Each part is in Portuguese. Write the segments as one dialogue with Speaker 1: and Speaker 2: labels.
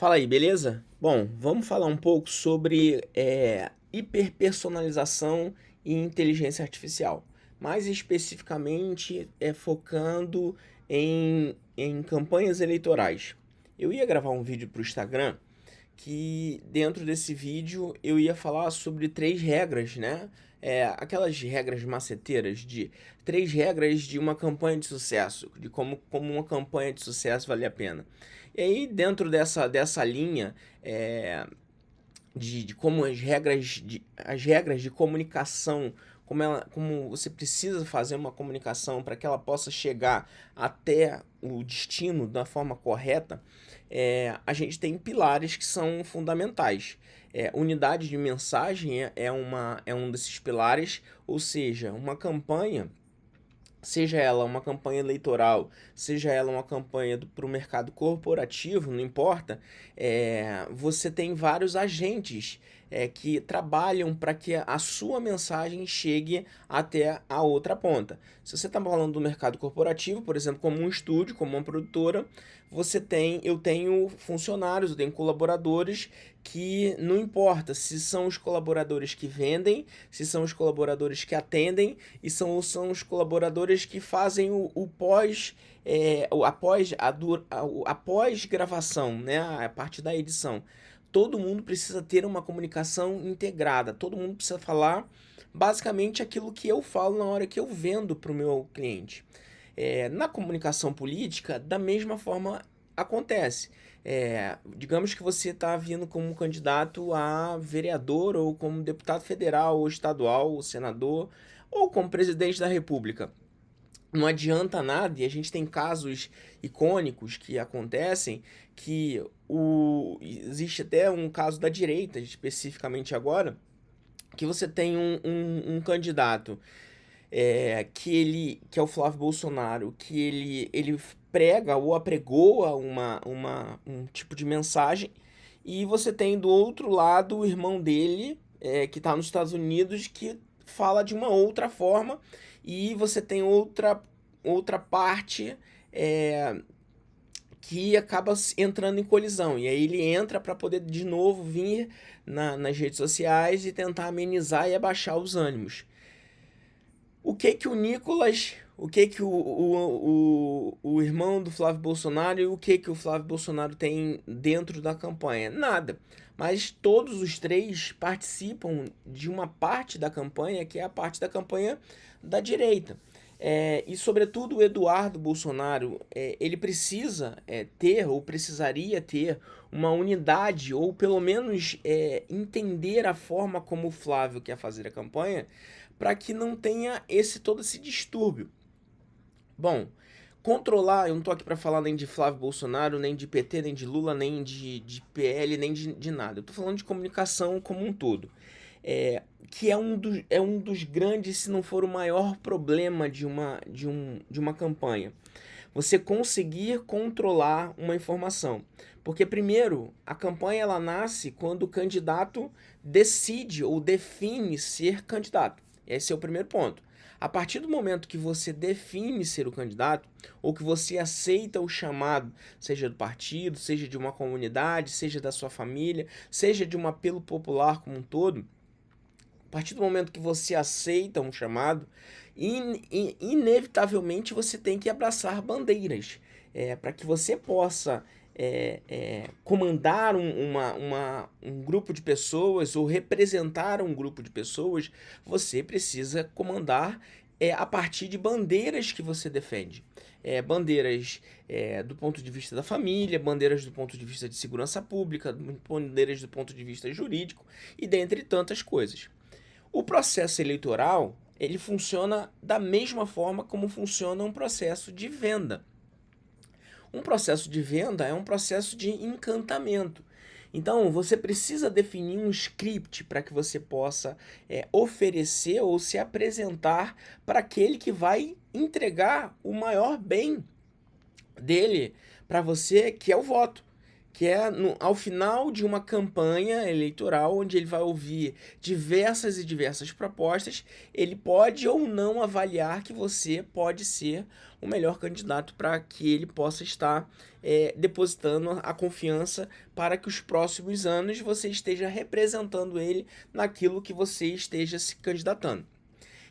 Speaker 1: Fala aí, beleza? Bom, vamos falar um pouco sobre hiperpersonalização e inteligência artificial. Mais especificamente, focando em campanhas eleitorais. Eu ia gravar um vídeo para o Instagram que dentro desse vídeo eu ia falar sobre três regras, né? Aquelas regras maceteiras de três regras de uma campanha de sucesso, de como uma campanha de sucesso vale a pena. E aí, dentro dessa linha, de como as regras de comunicação, como você precisa fazer uma comunicação para que ela possa chegar até o destino da forma correta, a gente tem pilares que são fundamentais. Unidade de mensagem é um desses pilares, ou seja, uma campanha, seja ela uma campanha eleitoral, seja ela uma campanha para o mercado corporativo, não importa, você tem vários agentes que trabalham para que a sua mensagem chegue até a outra ponta. Se você está falando do mercado corporativo, por exemplo, como um estúdio, como uma produtora, eu tenho funcionários, eu tenho colaboradores que não importa se são os colaboradores que vendem, se são os colaboradores que atendem e são os colaboradores que fazem o pós, a pós-gravação, né? A parte da edição. Todo mundo precisa ter uma comunicação integrada, todo mundo precisa falar basicamente aquilo que eu falo na hora que eu vendo para o meu cliente. Na comunicação política, da mesma forma acontece. Digamos que você está vindo como candidato a vereador, ou como deputado federal, ou estadual, ou senador, ou como presidente da República. Não adianta nada, e a gente tem casos icônicos que acontecem, existe até um caso da direita, especificamente agora, que você tem um candidato que é o Flávio Bolsonaro, que ele prega ou apregoa um tipo de mensagem, e você tem do outro lado o irmão dele, que está nos Estados Unidos, que fala de uma outra forma, e você tem outra parte é, que acaba entrando em colisão. E aí ele entra para poder de novo vir nas redes sociais e tentar amenizar e abaixar os ânimos. O que que o irmão do Flávio Bolsonaro e o que o Flávio Bolsonaro tem dentro da campanha? Nada. Mas todos os três participam de uma parte da campanha, que é a parte da campanha da direita. E, sobretudo, o Eduardo Bolsonaro, ele precisa ter, ou precisaria ter, uma unidade, ou pelo menos entender a forma como o Flávio quer fazer a campanha, para que não tenha todo esse distúrbio. Bom, controlar, eu não tô aqui para falar nem de Flávio Bolsonaro, nem de PT, nem de Lula, nem de PL, nem de nada. Eu tô falando de comunicação como um todo. Que é um dos grandes, se não for o maior problema de uma campanha. Você conseguir controlar uma informação. Porque, primeiro, a campanha ela nasce quando o candidato decide ou define ser candidato. Esse é o primeiro ponto. A partir do momento que você define ser o candidato, ou que você aceita o chamado, seja do partido, seja de uma comunidade, seja da sua família, seja de um apelo popular como um todo, a partir do momento que você aceita um chamado, inevitavelmente você tem que abraçar bandeiras. Para que você possa comandar um grupo de pessoas ou representar um grupo de pessoas, você precisa comandar a partir de bandeiras que você defende. Bandeiras do ponto de vista da família, bandeiras do ponto de vista de segurança pública, bandeiras do ponto de vista jurídico e dentre tantas coisas. O processo eleitoral, ele funciona da mesma forma como funciona um processo de venda. Um processo de venda é um processo de encantamento. Então, você precisa definir um script para que você possa oferecer ou se apresentar para aquele que vai entregar o maior bem dele para você, que é o voto, que é ao final de uma campanha eleitoral, onde ele vai ouvir diversas e diversas propostas, ele pode ou não avaliar que você pode ser o melhor candidato para que ele possa estar depositando a confiança para que os próximos anos você esteja representando ele naquilo que você esteja se candidatando.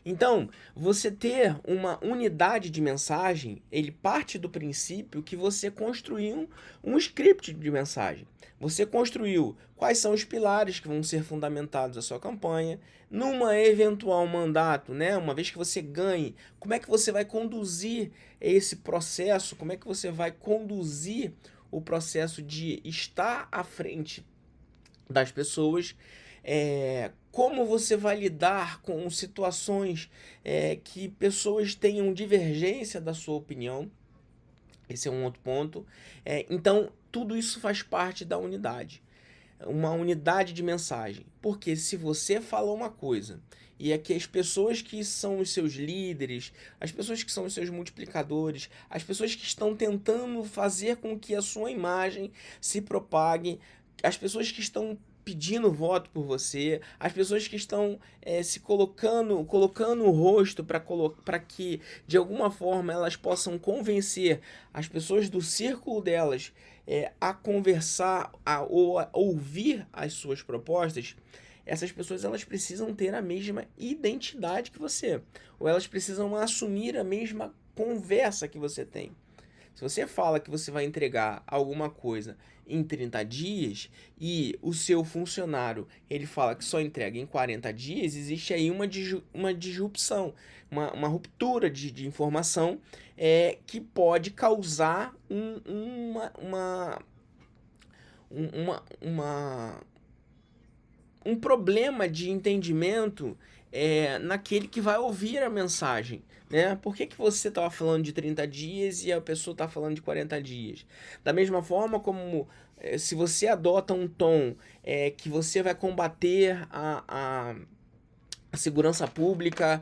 Speaker 1: Então, você ter uma unidade de mensagem, ele parte do princípio que você construiu um script de mensagem. Você construiu quais são os pilares que vão ser fundamentados a sua campanha, numa eventual mandato, né? Uma vez que você ganhe, como é que você vai conduzir esse processo? Como é que você vai conduzir o processo de estar à frente das pessoas? Como você vai lidar com situações que pessoas tenham divergência da sua opinião? Esse é um outro ponto. Então, tudo isso faz parte da unidade. Uma unidade de mensagem. Porque se você fala uma coisa e é que as pessoas que são os seus líderes, as pessoas que são os seus multiplicadores, as pessoas que estão tentando fazer com que a sua imagem se propague, as pessoas que estão pedindo voto por você, as pessoas que estão se colocando o rosto para que de alguma forma elas possam convencer as pessoas do círculo delas a conversar, ou a ouvir as suas propostas. Essas pessoas elas precisam ter a mesma identidade que você, ou elas precisam assumir a mesma conversa que você tem. Se você fala que você vai entregar alguma coisa em 30 dias e o seu funcionário ele fala que só entrega em 40 dias, existe aí uma disrupção, uma ruptura de informação que pode causar um problema de entendimento naquele que vai ouvir a mensagem, né? Por que você estava falando de 30 dias e a pessoa está falando de 40 dias? Da mesma forma como se você adota um tom que você vai combater a segurança pública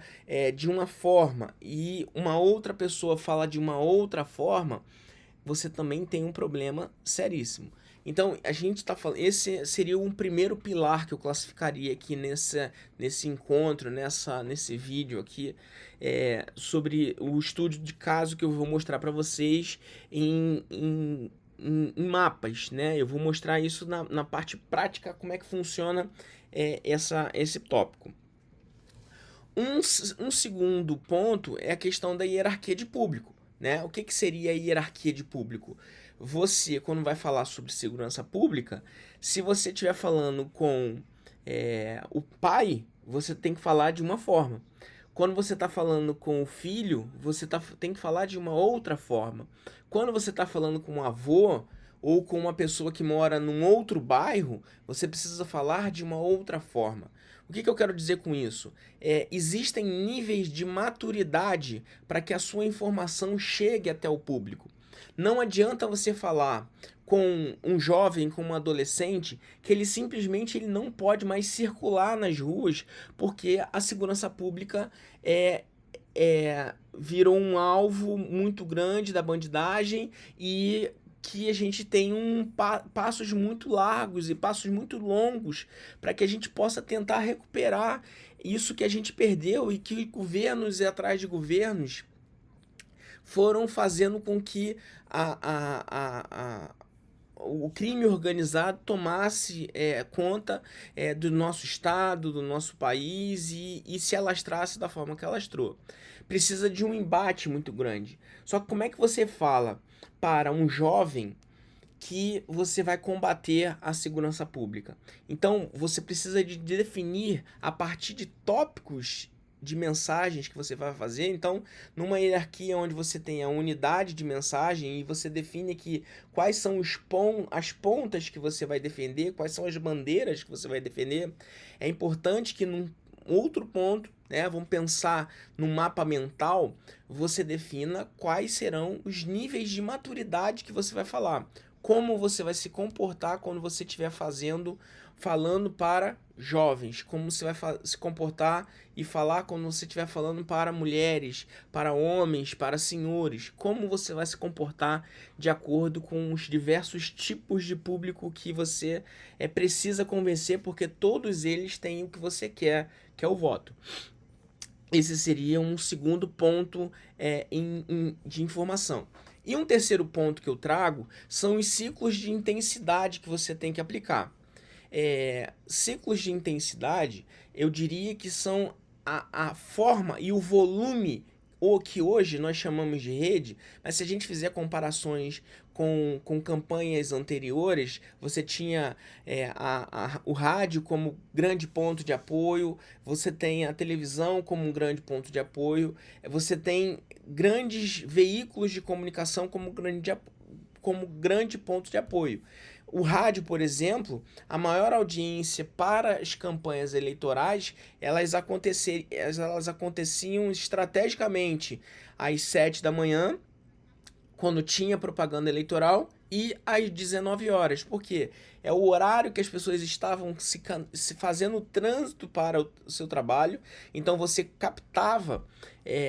Speaker 1: de uma forma e uma outra pessoa fala de uma outra forma, você também tem um problema seríssimo. Então, a gente está falando, esse seria um primeiro pilar que eu classificaria aqui nesse encontro, nesse vídeo aqui, sobre o estudo de caso que eu vou mostrar para vocês em mapas, né? Eu vou mostrar isso na parte prática, como é que funciona esse tópico. Um segundo ponto é a questão da hierarquia de público, né? O que seria a hierarquia de público? Você, quando vai falar sobre segurança pública, se você estiver falando com o pai, você tem que falar de uma forma. Quando você está falando com o filho, você tem que falar de uma outra forma. Quando você está falando com um avô ou com uma pessoa que mora num outro bairro, você precisa falar de uma outra forma. O que eu quero dizer com isso? Existem níveis de maturidade para que a sua informação chegue até o público. Não adianta você falar com um jovem, com um adolescente, que ele simplesmente não pode mais circular nas ruas porque a segurança pública virou um alvo muito grande da bandidagem e que a gente tem passos muito largos e passos muito longos para que a gente possa tentar recuperar isso que a gente perdeu e que governos e atrás de governos foram fazendo com que o crime organizado tomasse conta do nosso estado, do nosso país e se alastrasse da forma que alastrou. Precisa de um embate muito grande. Só que como é que você fala para um jovem que você vai combater a segurança pública? Então, você precisa de definir a partir de tópicos de mensagens que você vai fazer. Então, numa hierarquia onde você tem a unidade de mensagem e você define aqui quais são as pontas que você vai defender, quais são as bandeiras que você vai defender, é importante que num outro ponto, vamos pensar no mapa mental, você defina quais serão os níveis de maturidade que você vai falar. Como você vai se comportar quando você estiver falando para jovens, como você vai se comportar e falar quando você estiver falando para mulheres, para homens, para senhores, como você vai se comportar de acordo com os diversos tipos de público que você precisa convencer, porque todos eles têm o que você quer, que é o voto. Esse seria um segundo ponto de informação. E um terceiro ponto que eu trago são os ciclos de intensidade que você tem que aplicar. Ciclos de intensidade, eu diria que são a forma e o volume, o que hoje nós chamamos de rede, mas se a gente fizer comparações com campanhas anteriores, você tinha o rádio como grande ponto de apoio, você tem a televisão como um grande ponto de apoio, você tem grandes veículos de comunicação como grande ponto de apoio. O rádio, por exemplo, a maior audiência para as campanhas eleitorais, elas aconteciam estrategicamente às 7 da manhã, quando tinha propaganda eleitoral, e às 19 horas. Por quê? É o horário que as pessoas estavam se fazendo trânsito para o seu trabalho, então você captava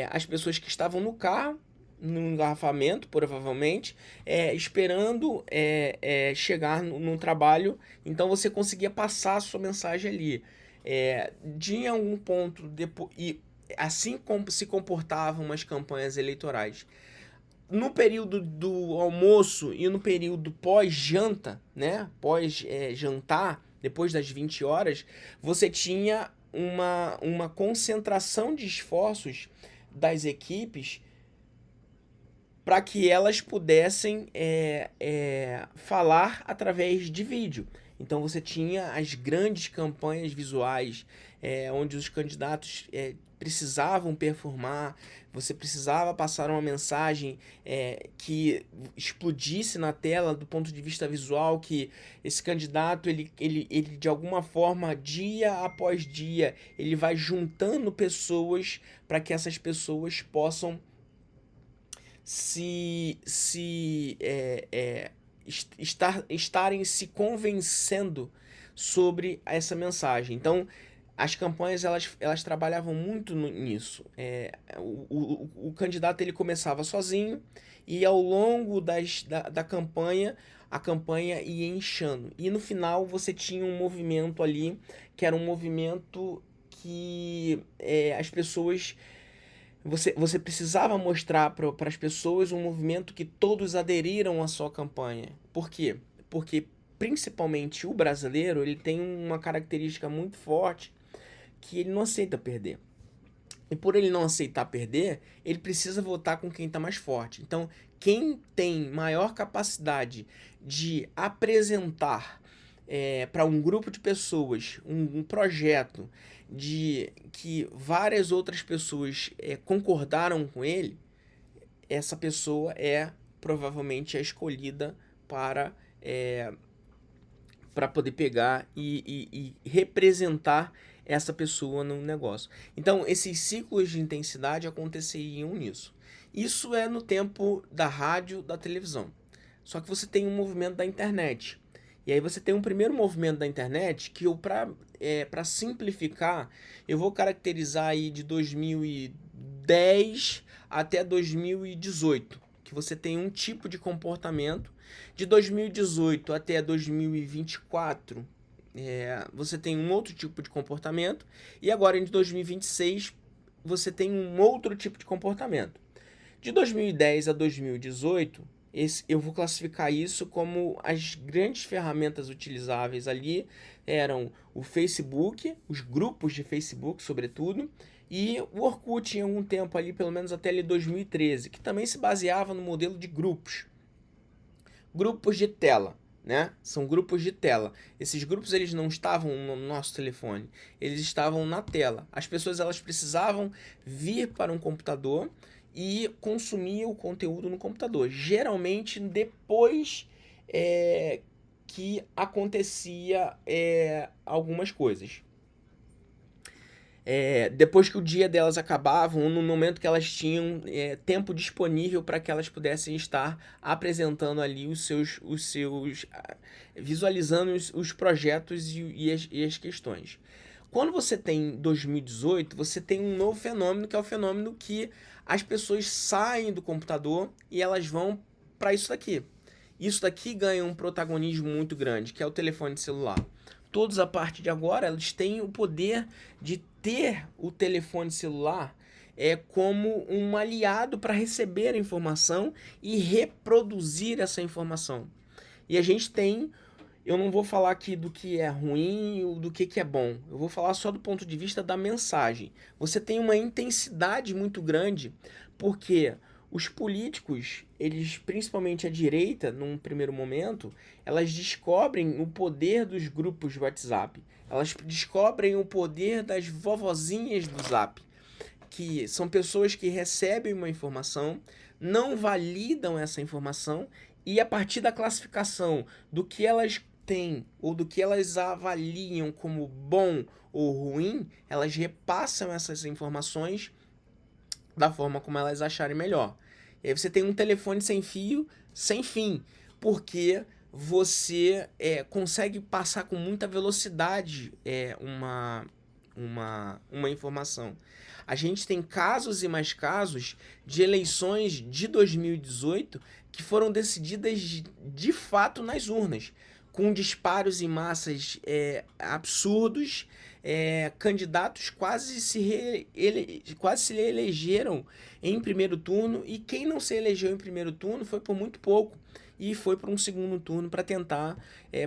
Speaker 1: as pessoas que estavam no carro, no engarrafamento, provavelmente, esperando chegar no trabalho, então você conseguia passar a sua mensagem ali. De algum ponto, depois, e assim como se comportavam as campanhas eleitorais. No período do almoço e no período pós-janta, né? Pós-jantar, depois das 20 horas, você tinha uma concentração de esforços das equipes para que elas pudessem falar através de vídeo. Então você tinha as grandes campanhas visuais, onde os candidatos precisavam performar, você precisava passar uma mensagem que explodisse na tela do ponto de vista visual, que esse candidato, ele de alguma forma, dia após dia, ele vai juntando pessoas para que essas pessoas possam estarem se convencendo sobre essa mensagem. Então, as campanhas elas trabalhavam muito nisso. O candidato ele começava sozinho e ao longo da campanha, a campanha ia inchando. E no final você tinha um movimento ali, que era um movimento que as pessoas... Você precisava mostrar para as pessoas um movimento que todos aderiram à sua campanha. Por quê? Porque, principalmente, o brasileiro ele tem uma característica muito forte, que ele não aceita perder. E por ele não aceitar perder, ele precisa votar com quem está mais forte. Então, quem tem maior capacidade de apresentar para um grupo de pessoas um projeto de que várias outras pessoas concordaram com ele, essa pessoa é provavelmente a escolhida para poder pegar e representar essa pessoa no negócio. Então, esses ciclos de intensidade aconteceriam nisso. Isso é no tempo da rádio, da televisão. Só que você tem um movimento da internet. E aí você tem um primeiro movimento da internet que para simplificar, eu vou caracterizar aí de 2010 até 2018, que você tem um tipo de comportamento. De 2018 até 2024, você tem um outro tipo de comportamento. E agora em 2026, você tem um outro tipo de comportamento. De 2010 a 2018, eu vou classificar isso como as grandes ferramentas utilizáveis ali eram o Facebook, os grupos de Facebook, sobretudo, e o Orkut em algum tempo ali, pelo menos até ali 2013, que também se baseava no modelo de grupos. Grupos de tela, né? São grupos de tela. Esses grupos eles não estavam no nosso telefone, eles estavam na tela. As pessoas elas precisavam vir para um computador e consumir o conteúdo no computador. Geralmente depois que acontecia algumas coisas. Depois que o dia delas acabava, no momento que elas tinham tempo disponível para que elas pudessem estar apresentando ali visualizando os projetos e as questões. Quando você tem 2018, você tem um novo fenômeno, que é o fenômeno que as pessoas saem do computador e elas vão para isso daqui. Isso daqui ganha um protagonismo muito grande, que é o telefone celular. Todos, a partir de agora, eles têm o poder de ter o telefone celular como um aliado para receber a informação e reproduzir essa informação. E a gente tem, eu não vou falar aqui do que é ruim ou do que é bom, eu vou falar só do ponto de vista da mensagem. Você tem uma intensidade muito grande, porque os políticos, eles, principalmente a direita, num primeiro momento, elas descobrem o poder dos grupos de WhatsApp. Elas descobrem o poder das vovozinhas do Zap, que são pessoas que recebem uma informação, não validam essa informação e a partir da classificação do que elas têm ou do que elas avaliam como bom ou ruim, elas repassam essas informações da forma como elas acharem melhor. E aí você tem um telefone sem fio, sem fim, porque você consegue passar com muita velocidade uma informação. A gente tem casos e mais casos de eleições de 2018 que foram decididas de fato nas urnas, com disparos em massas absurdos, candidatos quase se elegeram em primeiro turno, e quem não se elegeu em primeiro turno foi por muito pouco e foi para um segundo turno para tentar,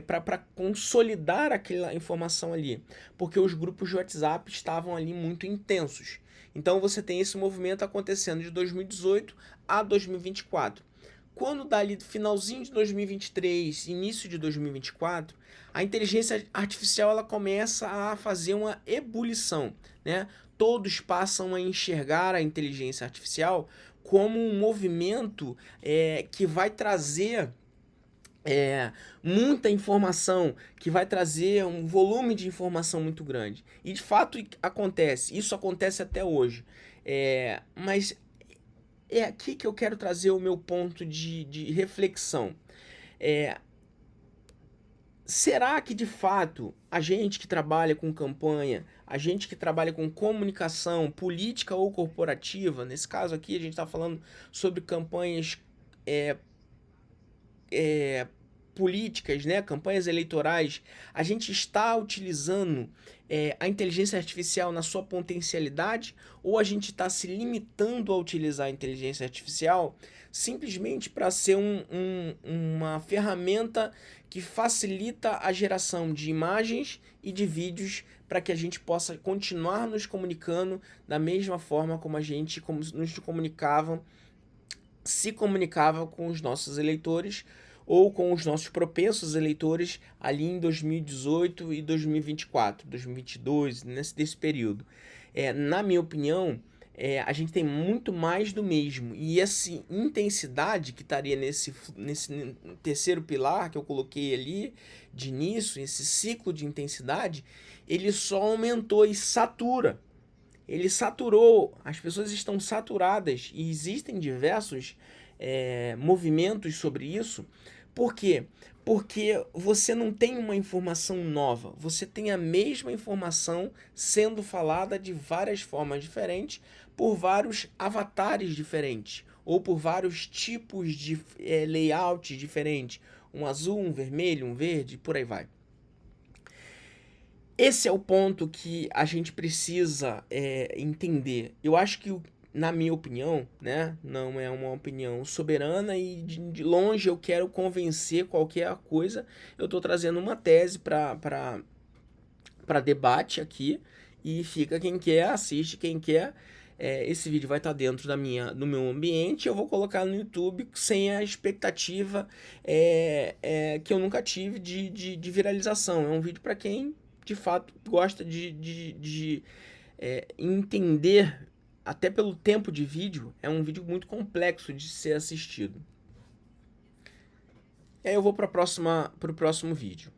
Speaker 1: para consolidar aquela informação ali, porque os grupos de WhatsApp estavam ali muito intensos. Então você tem esse movimento acontecendo de 2018 a 2024. Quando dá ali finalzinho de 2023, início de 2024, a inteligência artificial ela começa a fazer uma ebulição, né? Todos passam a enxergar a inteligência artificial como um movimento que vai trazer muita informação, que vai trazer um volume de informação muito grande. E de fato acontece, isso acontece até hoje. Mas é aqui que eu quero trazer o meu ponto de reflexão. Será que de fato a gente que trabalha com campanha, a gente que trabalha com comunicação política ou corporativa, nesse caso aqui a gente está falando sobre campanhas políticas, né, campanhas eleitorais, a gente está utilizando a inteligência artificial na sua potencialidade, ou a gente está se limitando a utilizar a inteligência artificial simplesmente para ser uma ferramenta que facilita a geração de imagens e de vídeos para que a gente possa continuar nos comunicando da mesma forma como a gente se comunicava com os nossos eleitores ou com os nossos propensos eleitores ali em 2018 e 2024, 2022, desse período. Na minha opinião, a gente tem muito mais do mesmo. E essa intensidade que estaria nesse terceiro pilar que eu coloquei ali de início, esse ciclo de intensidade, ele só aumentou e satura. Ele saturou, as pessoas estão saturadas e existem diversos movimentos sobre isso. Por quê? Porque você não tem uma informação nova, você tem a mesma informação sendo falada de várias formas diferentes, por vários avatares diferentes, ou por vários tipos de layout diferentes, um azul, um vermelho, um verde, por aí vai. Esse é o ponto que a gente precisa entender. Eu acho que, na minha opinião, né, não é uma opinião soberana e de longe eu quero convencer qualquer coisa. Eu estou trazendo uma tese para debate aqui e fica quem quer, assiste quem quer. Esse vídeo vai estar dentro do meu ambiente. Eu vou colocar no YouTube sem a expectativa que eu nunca tive de viralização. É um vídeo para quem de fato gosta de entender, até pelo tempo de vídeo, é um vídeo muito complexo de ser assistido. E aí eu vou para o próximo vídeo.